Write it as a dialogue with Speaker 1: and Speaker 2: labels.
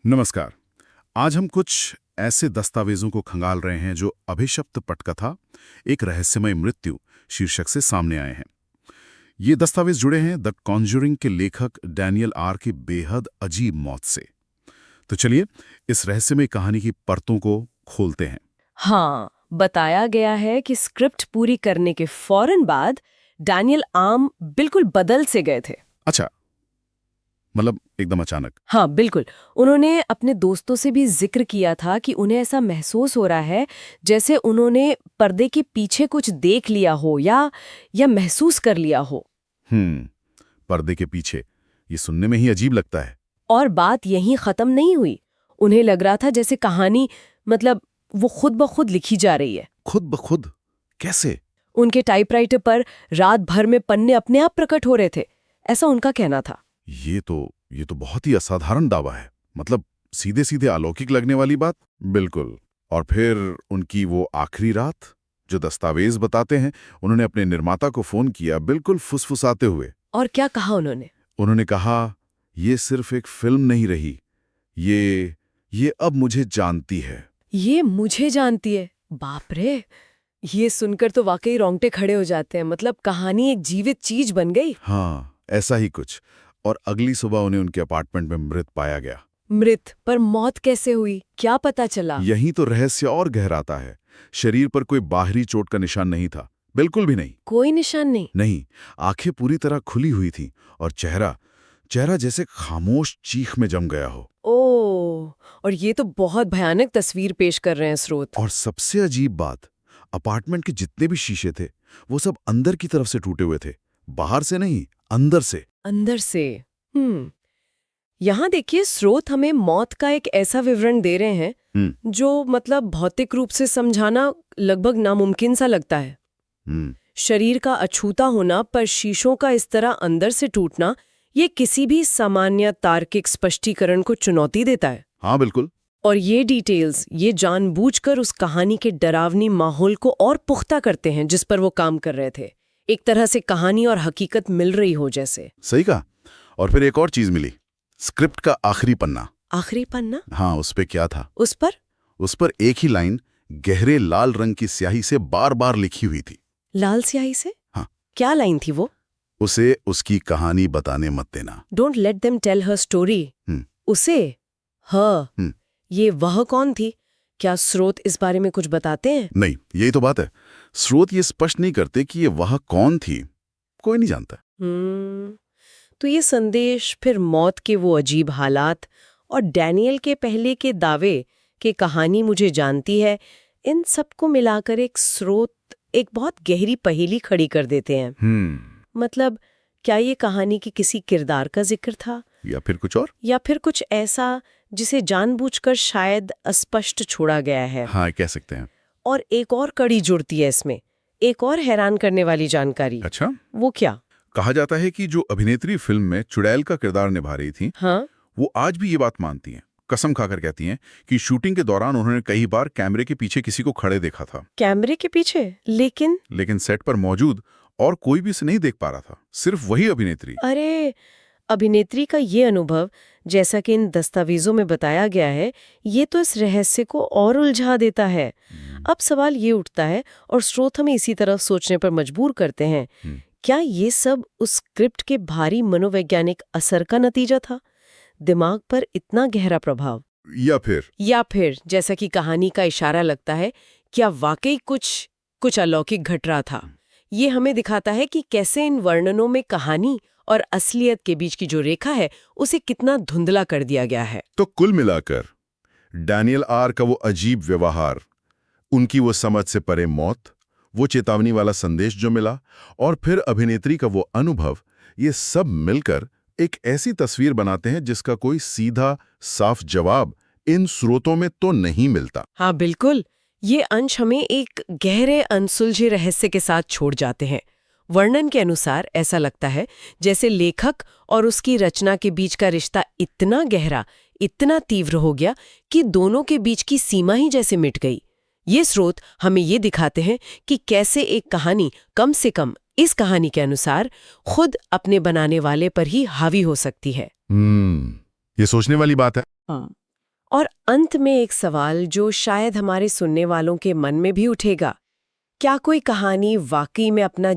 Speaker 1: नमस्कार। आज हम कुछ ऐसे दस्तावेजों को खंगाल रहे हैं जो अभिशप्त पटकथा एक रहस्यमय मृत्यु शीर्षक से सामने आए हैं। ये दस्तावेज जुड़े हैं द कॉन्जरिंग के लेखक डैनियल आर की बेहद अजीब मौत से। तो चलिए इस रहस्यमय कहानी की परतों को खोलते हैं।
Speaker 2: हाँ, बताया गया है कि स्क्रिप्ट पूरी करने के फौरन बाद डैनियल आम बिल्कुल बदल से गए थे।
Speaker 1: अच्छा, मतलब एकदम अचानक।
Speaker 2: हाँ, बिल्कुल। उन्होंने अपने दोस्तों से भी जिक्र किया था कि उन्हें ऐसा महसूस हो रहा है जैसे उन्होंने पर्दे के पीछे कुछ देख लिया हो या महसूस कर लिया हो।
Speaker 1: पर्दे के पीछे, ये सुनने में ही अजीब लगता है।
Speaker 2: और बात यहीं खत्म नहीं हुई। उन्हें लग रहा था जैसे कहानी मतलब वो खुद ब खुद लिखी जा रही है।
Speaker 1: खुद ब खुद? कैसे?
Speaker 2: उनके टाइपराइटर पर रात भर में पन्ने अपने आप प्रकट हो रहे थे, ऐसा उनका कहना था।
Speaker 1: ये तो बहुत ही असाधारण दावा है। मतलब सीधे सीधे अलौकिक लगने वाली बात। बिल्कुल। और फिर उनकी वो आखिरी रात, जो दस्तावेज बताते हैं, उन्होंने अपने निर्माता को फोन किया, बिल्कुल फुसफुसाते हुए।
Speaker 2: और क्या कहा उन्होंने?
Speaker 1: उन्होंने कहा, ये सिर्फ एक फिल्म नहीं रही, ये अब मुझे जानती है।
Speaker 2: ये मुझे जानती है। बाप रे, ये सुनकर तो वाकई रोंगटे खड़े हो जाते हैं। मतलब कहानी एक जीवित चीज बन गई।
Speaker 1: हाँ, ऐसा ही कुछ। और अगली सुबह उन्हें उनके अपार्टमेंट में मृत पाया गया।
Speaker 2: मृत? पर मौत कैसे हुई, क्या पता चला?
Speaker 1: यही तो रहस्य और गहराता है। शरीर पर कोई बाहरी चोट का निशान नहीं था, बिल्कुल भी नहीं।
Speaker 2: कोई निशान नहीं?
Speaker 1: नहीं, आंखें पूरी तरह खुली हुई थीं और चेहरा जैसे खामोश चीख में जम गया हो।
Speaker 2: ओह, और ये तो बहुत भयानक तस्वीर पेश कर रहे हैं स्रोत।
Speaker 1: और सबसे अजीब बात, अपार्टमेंट के जितने भी शीशे थे वो सब अंदर की तरफ से टूटे हुए थे, बाहर से नहीं, अंदर से।
Speaker 2: अंदर से? यहाँ देखिए, स्रोत हमें मौत का एक ऐसा विवरण दे रहे हैं जो मतलब भौतिक रूप से समझाना लगभग नामुमकिन सा लगता है। शरीर का अछूता होना पर शीशों का इस तरह अंदर से टूटना, ये किसी भी सामान्य तार्किक स्पष्टीकरण को चुनौती देता है।
Speaker 1: हाँ, बिल्कुल।
Speaker 2: और ये डिटेल्स ये जानबूझकर उस कहानी के डरावनी माहौल को और पुख्ता करते हैं जिस पर वो काम कर रहे थे। एक तरह से कहानी और हकीकत मिल रही हो जैसे।
Speaker 1: सही कहा। और फिर एक और चीज मिली, स्क्रिप्ट का आखिरी पन्ना।
Speaker 2: आखिरी पन्ना?
Speaker 1: हाँ, उस पे क्या था?
Speaker 2: उस पर
Speaker 1: एक ही लाइन गहरे लाल रंग की स्याही से बार बार लिखी हुई थी।
Speaker 2: लाल स्याही से?
Speaker 1: हाँ।
Speaker 2: क्या लाइन थी वो?
Speaker 1: उसे उसकी कहानी बताने मत देना।
Speaker 2: Don't let them tell her story. उसे? हाँ। ये वह कौन थी? क्या स्रोत इस बारे में कुछ बताते हैं?
Speaker 1: नहीं, यही तो बात है। स्रोत ये स्पष्ट नहीं करते कि ये वह कौन थी। कोई नहीं जानता।
Speaker 2: तो ये संदेश फिर मौत के वो अजीब हालात और डैनियल के पहले के दावे कि कहानी मुझे जानती है, इन सबको मिलाकर एक स्रोत एक बहुत गहरी पहेली खड़ी कर देते हैं। मतलब क्या ये कहानी के किसी किरदार का जिक्र था,
Speaker 1: या फिर कुछ और?
Speaker 2: या फिर कुछ ऐसा जिसे जानबूझकर शायद अस्पष्ट छोड़ा गया है?
Speaker 1: हाँ, कह सकते हैं।
Speaker 2: और एक और कड़ी जुड़ती है इसमें, एक और हैरान करने वाली जानकारी।
Speaker 1: अच्छा?
Speaker 2: वो क्या?
Speaker 1: कहा जाता है कि जो अभिनेत्री फिल्म में चुड़ैल का किरदार निभा रही थी,
Speaker 2: हाँ?
Speaker 1: वो आज भी ये बात मानती हैं, कसम खाकर कहती हैं कि शूटिंग के दौरान उन्होंने कई बार कैमरे के पीछे किसी को खड़े देखा था।
Speaker 2: कैमरे के पीछे? लेकिन
Speaker 1: सेट पर मौजूद और कोई भी इसे नहीं देख पा रहा था, सिर्फ वही अभिनेत्री।
Speaker 2: अरे, अभिनेत्री का ये अनुभव, जैसा कि इन दस्तावेजों में बताया गया है, ये तो इस रहस्य को और उलझा देता है। अब सवाल ये उठता है, और स्रोत हमें इसी तरफ सोचने पर मजबूर करते हैं, क्या ये सब उस स्क्रिप्ट के भारी मनोवैज्ञानिक असर का नतीजा था? दिमाग पर इतना गहरा प्रभाव?
Speaker 1: या फिर
Speaker 2: जैसा कि कहानी का इशारा लगता है, क्या वाकई कुछ अलौकिक घट रहा था? ये हमें दिखाता है कि कैसे इन वर्णनों में कहानी और असलियत के बीच की जो रेखा है, उसे कितना धुंधला कर दिया गया है।
Speaker 1: तो कुल मिलाकर डैनियल आर का वो अजीब व्यवहार, उनकी वो समझ से परे मौत, वो चेतावनी वाला संदेश जो मिला, और फिर अभिनेत्री का वो अनुभव, ये सब मिलकर एक ऐसी तस्वीर बनाते हैं जिसका कोई सीधा साफ जवाब इन स्रोतों में तो नहीं मिलता।
Speaker 2: हाँ, बिल्कुल। ये अंश हमें एक गहरे अनसुलझे रहस्य के साथ छोड़ जाते हैं। वर्णन के अनुसार ऐसा लगता है जैसे लेखक और उसकी रचना के बीच का रिश्ता इतना गहरा, इतना तीव्र हो गया कि दोनों के बीच की सीमा ही जैसे मिट गई। ये स्रोत हमें ये दिखाते हैं कि कैसे एक कहानी, कम से कम इस कहानी के अनुसार, खुद अपने बनाने वाले पर ही हावी हो सकती है।
Speaker 1: ये सोचने वाली बात है।
Speaker 2: हाँ। और अंत में एक सवाल जो शायद हमारे सुनने वालों के मन में भी उठेगा, क्या कोई कहानी वाकई में अपना